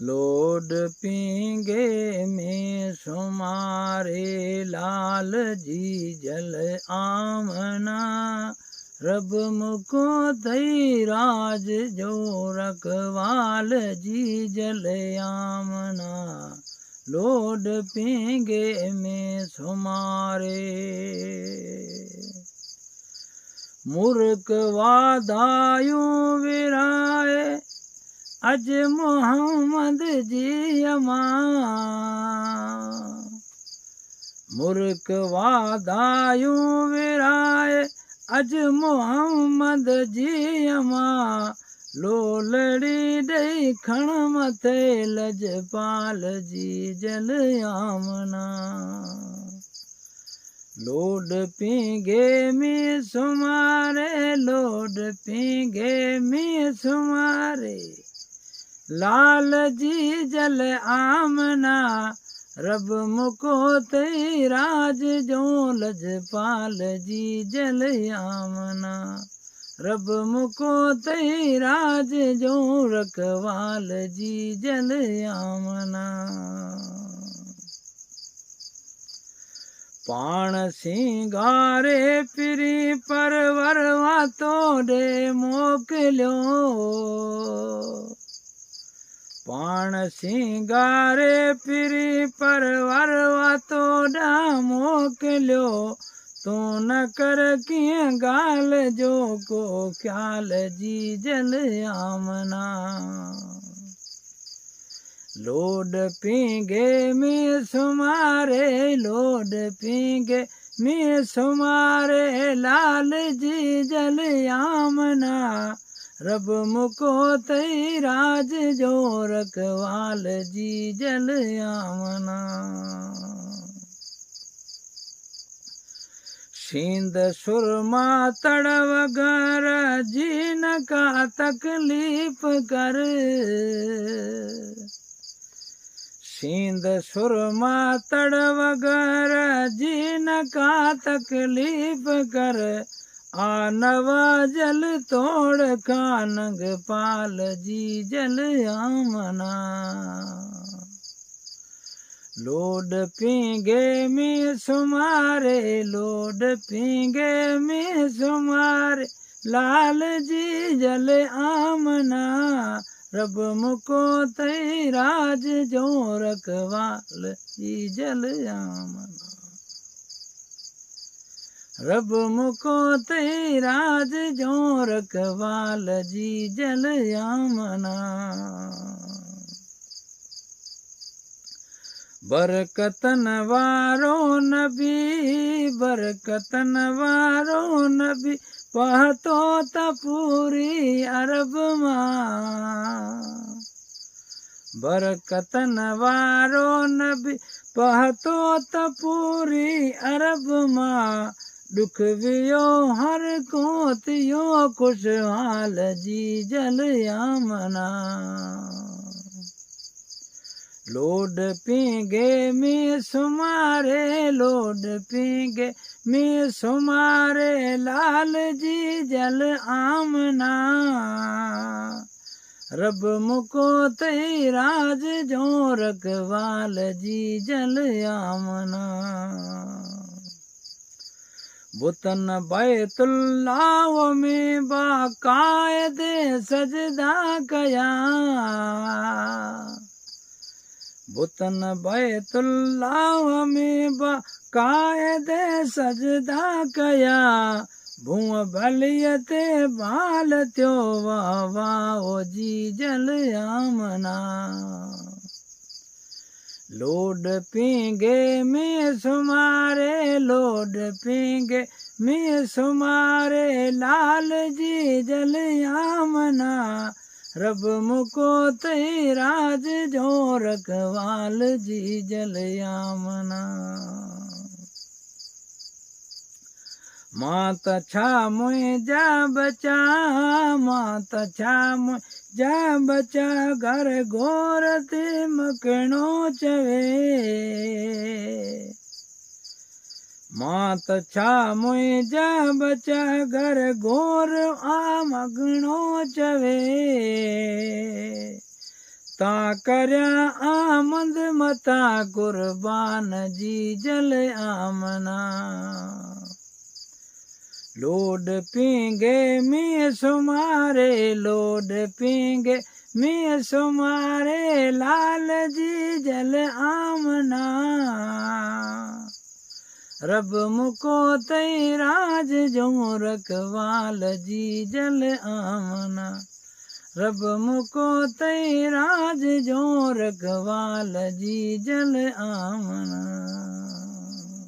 Load पींगे में सुमारे लाल जी जल आमना रब मुको तई राज जो रखवाल जी जल आमना लोड पींगे में सुमारे मूर्ख वादायूं विराए अज मोहम्मद जी अमा मूर्ख वादायूं विराए अज मोहम्मद जी अमा लोलड़ी दई खण मथे लजपाल जी जल आमना लोड पींगे में सुमारे लोड पींगे में सुमारे लाल जी जल आमना रब मुको तई राज जो लजपाल जी जल आमना रब मुको तई राज जो रखवाल जी जल आमना पाण सिंगारे पिरी परवर वातोड़े मोकलियो पाण सिंगारे पिरी परवर वातोड़ा मोकलियो तू न कर कीअं गाल जो को ख्याल जी जल आमना लोड पींगे में सुमारे लोड पींगे में सुमारे लाल जी जल आमना रब मुको तई राज जो रखवाल जी जल आमना सींद सुरमा तड़वगर जीन का तकलीफ कर सींद सुरमा तड़वगर जीन का तकलीफ कर आनवा जल तोड़ कानग पाल जी जल आमना लोड पींगे में सुमारे लोड पींगे में सुमारे लाल जी जल आमना रब मुको तई राज जो रखवाल जी जल आमना रब मुको तई राज जो रखवाल जी जल आमना बरकतन वारो नबी बरकतन वारो नबी पहतो त पूरी अरब मां बरकतन वारो नबी पहतो त पूरी अरब मां दुख वियो हर को थियो खुशहाल जी जल आमना लोड पींगे में सुमारे लोड पींगे में सुमारे लाल जी जल आमना रब मुको तई राज जो रखवाल जी जल आमना बुतन बैतुल्लाह में बाकायदे सजदा कया बुतन बैतुल्लाह में बाकायदे सजदा कया भूअ भलिय ते बाल थियो वाह वाह जी जल आमना लोड पींगे में सुमारे लोड पींगे में सुमारे लाल जी जल आमना रब मुको तई राज जो रखवाल जी जल आमना मात छा मुंहिंजा बचा मात छा मुंहिंजा बचा घर गोर ते मखणो चवे मात छा मुंहिंजा बचा घर गोर आम अगणो चवे ता करया आमद मता कुर्बान जी जल आमना लोड पींगे में सुमारे लोड पींगे में सुमारे लाल जी जल आमना रब मुको तई राज जो रखवाल जी जल आमना रब मुको तई राज जो रखवाल जी जल आमना।